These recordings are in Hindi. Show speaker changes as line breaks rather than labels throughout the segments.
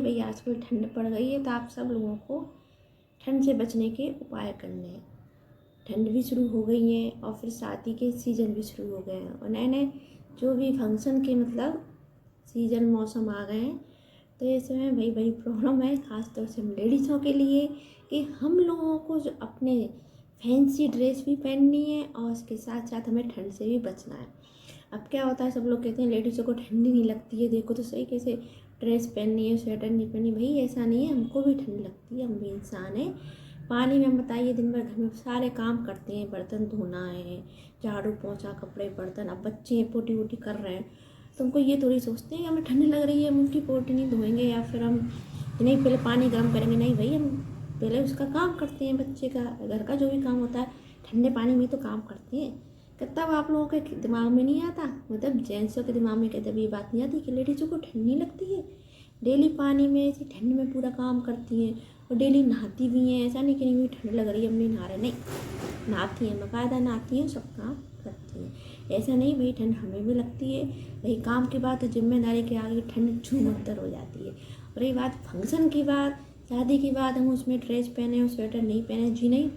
भाई आजकल ठंड पड़ गई है, तो आप सब लोगों को ठंड से बचने के उपाय करने हैं। ठंड भी शुरू हो गई है और फिर शादी के सीज़न भी शुरू हो गए हैं और नए नए जो भी फंक्शन के मतलब सीज़न मौसम आ गए हैं। तो इसमें भाई बड़ी प्रॉब्लम है, ख़ास तौर से हम लेडीज़ों के लिए, कि हम लोगों को जो अपने फैंसी ड्रेस भी पहननी है और उसके साथ साथ हमें ठंड से भी बचना है। अब क्या होता है, सब लोग कहते हैं लेडीज़ों को ठंडी नहीं लगती है, देखो तो सही कैसे ड्रेस पहननी है, स्वेटर नहीं पहनी। भाई ऐसा नहीं है, हमको भी ठंड लगती है, हम भी इंसान हैं। पानी में हम बताइए दिन भर घर में सारे काम करते हैं, बर्तन धोना है, झाड़ू पोंछा, कपड़े बर्तन, अब बच्चे हैं पोटी वोटी कर रहे हैं, तो हमको ये थोड़ी सोचते हैं कि हमें ठंड लग रही है, हम उनकी पोटी नहीं धोएंगे या फिर हम नहीं पहले पानी गर्म करेंगे। नहीं भाई, हम पहले उसका काम करते हैं, बच्चे का घर का जो भी काम होता है ठंडे पानी में तो काम करते हैं। तब आप लोगों के दिमाग में नहीं आता, मतलब जेंट्सों के दिमाग में कहते ये बात नहीं आती कि लेडीज़ों को ठंड नहीं लगती है, डेली पानी में ऐसी ठंड में पूरा काम करती हैं और डेली नहाती भी हैं। ऐसा नहीं कि नहीं ठंड लग रही है हम नहीं नहा रहे, नहीं, नहाती हैं, बाकायदा नहाती हैं, सब काम करती हैं। ऐसा नहीं भाई, ठंड हमें भी लगती है भाई, काम की बात तो जिम्मेदारी के आगे ठंड छूमंतर हो जाती है। और ये बात फंक्शन की बात, शादी की बात, हम उसमें ड्रेस पहने और स्वेटर नहीं पहने, जी नहीं।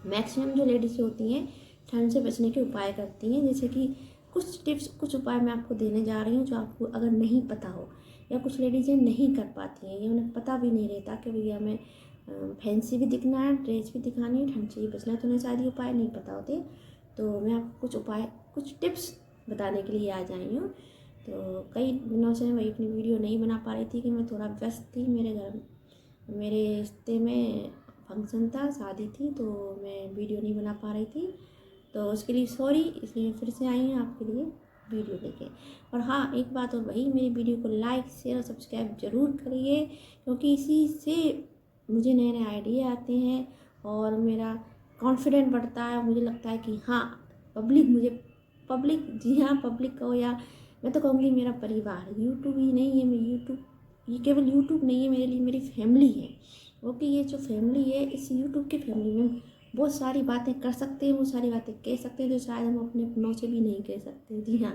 मैक्सिमम जो लेडीज़ होती हैं ठंड से बचने के उपाय करती हैं, जैसे कि कुछ टिप्स, कुछ उपाय मैं आपको देने जा रही हूँ जो आपको अगर नहीं पता हो, या कुछ लेडीज़ें नहीं कर पाती हैं या उन्हें पता भी नहीं रहता कि भैया हमें फैंसी भी दिखना है, ड्रेस भी दिखानी है, ठंड से ही बचना है, तो उन्हें शायद ये उपाय नहीं पता होते। तो मैं आपको कुछ उपाय, कुछ टिप्स बताने के लिए आ जाई हूँ। तो कई दिनों से मैं अपनी वीडियो नहीं बना पा रही थी कि मैं थोड़ा व्यस्त थी, मेरे रिश्ते में फंक्शन था, शादी थी, तो मैं वीडियो नहीं बना पा रही थी, तो उसके लिए सॉरी। इसलिए फिर से आई हूँ आपके लिए वीडियो लेके। और हाँ, एक बात और भाई, मेरी वीडियो को लाइक शेयर और सब्सक्राइब ज़रूर करिए, क्योंकि इसी से मुझे नए नए आइडिया आते हैं और मेरा कॉन्फिडेंट बढ़ता है। मुझे लगता है कि हाँ, पब्लिक, जी हाँ, पब्लिक कहो या मैं तो कहूँगी मेरा परिवार, यूट्यूब ही नहीं है, मैं यूट्यूब, ये केवल यूट्यूब नहीं है मेरे लिए, मेरी फैमिली है। ओके, ये जो फैमिली है, इस यूट्यूब की फैमिली में बहुत सारी बातें कर सकते हैं, वो सारी बातें कह सकते हैं जो शायद हम अपने अपनों से भी नहीं कह सकते। जी हाँ,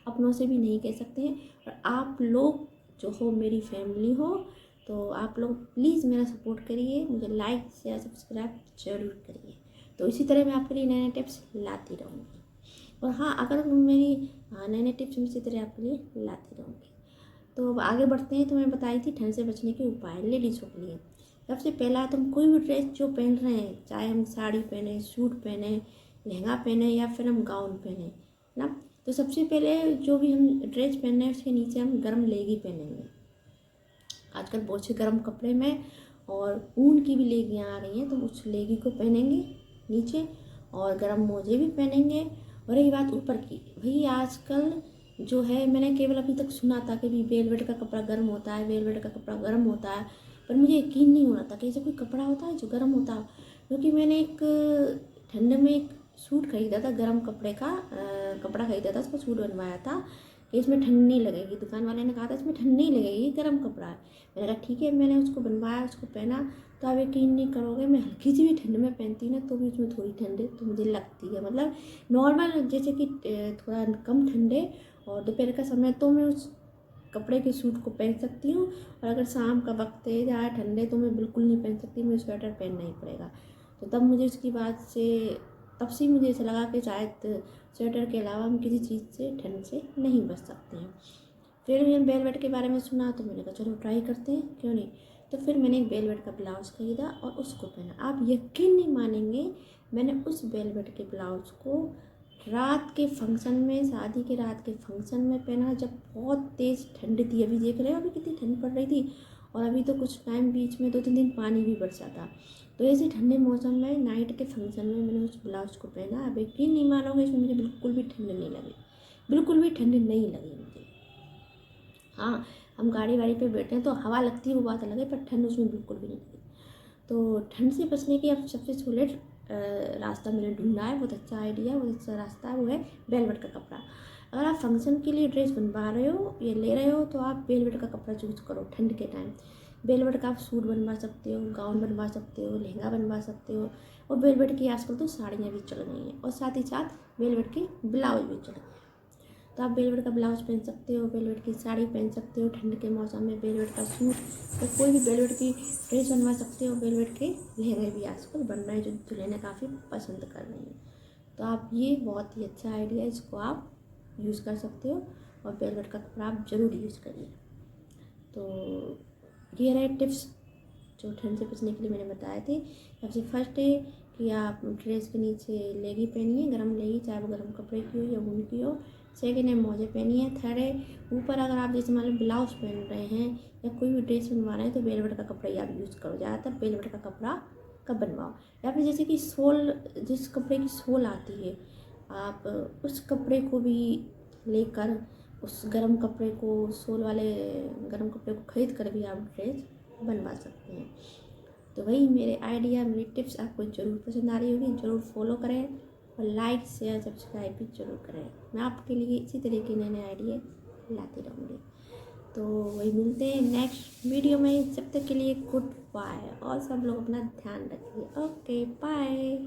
अपनों से भी नहीं कह सकते हैं। और आप लोग जो हो, मेरी फैमिली हो, तो आप लोग प्लीज़ मेरा सपोर्ट करिए, मुझे लाइक शेयर सब्सक्राइब जरूर करिए। तो इसी तरह मैं आपके लिए नए नए टिप्स लाती रहूँगी। और हाँ, अगर मेरी नए नए टिप्स में इसी तरह आपके लिए लाती रहूँगी। तो अब आगे बढ़ते हैं। तो मैं बताई थी ठंड से बचने के उपाय लेडीज़ों के लिए। सबसे पहला, तुम कोई भी ड्रेस जो पहन रहे हैं, चाहे हम साड़ी पहने, सूट पहने, लहंगा पहने या फिर हम गाउन पहने ना, तो सबसे पहले जो भी हम ड्रेस पहन रहे हैं उसके नीचे हम गर्म लेगी पहनेंगे। आजकल बहुत से गर्म कपड़े में और ऊन की भी लेगियाँ आ रही हैं, तो उस लेगी को पहनेंगे नीचे, और गर्म मोजे भी पहनेंगे। और रही बात ऊपर की, भाई आजकल जो है, मैंने केवल अभी तक सुना था कि भी वेलवेट का कपड़ा गर्म होता है, वेलवेट का कपड़ा गर्म होता है, पर मुझे यकीन नहीं हो रहा था कि ऐसा कोई कपड़ा होता है जो गर्म होता है। क्योंकि मैंने एक ठंड में एक सूट खरीदा था, गर्म कपड़े का कपड़ा खरीदा था, उसका सूट बनवाया था कि इसमें ठंड नहीं लगेगी। दुकान वाले ने कहा था इसमें ठंड नहीं लगेगी, गर्म कपड़ा है। मैंने कहा ठीक है, मैंने उसको बनवाया, उसको पहना, तो आप यकीन नहीं करोगे, मैं हल्की सी भी ठंड में पहनती ना तो भी उसमें थोड़ी ठंड तो मुझे लगती है, मतलब नॉर्मल, जैसे कि थोड़ा कम ठंडे और दोपहर का समय तो मैं उस कपड़े के सूट को पहन सकती हूँ। और अगर शाम का वक्त है या ठंडे तो मैं बिल्कुल नहीं पहन सकती, मुझे स्वेटर पहनना ही पड़ेगा। तो तब मुझे उसकी बात से, तब से मुझे ऐसा लगा कि शायद स्वेटर के अलावा हम किसी चीज़ से ठंड से नहीं बच सकते हैं। फिर मैंने वेलवेट के बारे में सुना तो मैंने कहा चलो ट्राई करते हैं, क्यों नहीं। तो फिर मैंने एक वेलवेट का ब्लाउज़ खरीदा और उसको पहना। आप यकीन नहीं मानेंगे, मैंने उस वेलवेट के ब्लाउज़ को रात के फंक्शन में, शादी के रात के फंक्शन में पहना, जब बहुत तेज़ ठंड थी। अभी देख रहे हो अभी कितनी ठंड पड़ रही थी, और अभी तो कुछ टाइम बीच में 2-3 दिन पानी भी बरसा था। तो ऐसे ठंडे मौसम में नाइट के फंक्शन में मैंने उस ब्लाउज़ को पहना। अब यकीन नहीं मानोगे, इसमें मुझे बिल्कुल भी ठंड नहीं लगी, बिल्कुल भी ठंड नहीं लगी मुझे। हाँ, हम गाड़ी वाड़ी पे बैठे हैं तो हवा लगती है, वो बात अलग है, पर ठंड उसमें बिल्कुल भी नहीं लगी। तो ठंड से बचने की अब सबसे सुलझ रास्ता मैंने ढूंढा है, बहुत अच्छा आइडिया, बहुत अच्छा रास्ता है, वो है वेलवेट का कपड़ा। अगर आप फंक्शन के लिए ड्रेस बनवा रहे हो या ले रहे हो तो आप वेलवेट का कपड़ा चूज़ करो ठंड के टाइम। वेलवेट का आप सूट बनवा सकते हो, गाउन बनवा सकते हो, लहंगा बनवा सकते हो, और वेलवेट की आजकल तो साड़ियाँ भी चल गई हैं, और साथ ही साथ वेलवेट के ब्लाउज भी चल गए हैं। तो आप वेलवेट का ब्लाउज पहन सकते हो, वेलवेट की साड़ी पहन सकते हो, ठंड के मौसम में वेलवेट का सूट, तो कोई भी वेलवेट की ड्रेस बनवा सकते हो। वेलवेट के लहंगे भी आजकल बन रहे हैं जो दुल्हनें काफ़ी पसंद कर रही हैं। तो आप ये बहुत ही अच्छा आइडिया है, इसको आप यूज़ कर सकते हो और वेलवेट का कपड़ा आप ज़रूर यूज़ करिए। तो ये रहे टिप्स जो ठंड से बचने के लिए मैंने बताए थे। सबसे फर्स्ट है कि आप ड्रेस के नीचे लेगी पहनिए, गर्म लेगी, चाहे वो गर्म कपड़े की हो या ऊन की हो। सेकेंड है मोजे पहनिए। थर्ड है ऊपर अगर आप जैसे मान लो ब्लाउज पहन रहे हैं या कोई भी ड्रेस बनवा रहे हैं तो वेलवेट का कपड़ा ही आप यूज़ करो। ज़्यादातर वेलवेट का कपड़ा का बनवाओ, या फिर जैसे कि सोल, जिस कपड़े की सोल आती है आप उस कपड़े को भी लेकर उस गर्म कपड़े को, सोल वाले गर्म कपड़े को खरीद कर भी आप ड्रेस बनवा सकते हैं। तो वही मेरे आइडिया, मेरी टिप्स आपको ज़रूर पसंद आ रही होगी, ज़रूर फॉलो करें और लाइक शेयर सब्सक्राइब भी ज़रूर करें। मैं आपके लिए इसी तरह के नए नए आइडिया लाती रहूँगी। तो वही मिलते हैं नेक्स्ट वीडियो में। जब तक के लिए गुड बाय और सब लोग अपना ध्यान रखिए। Okay bye.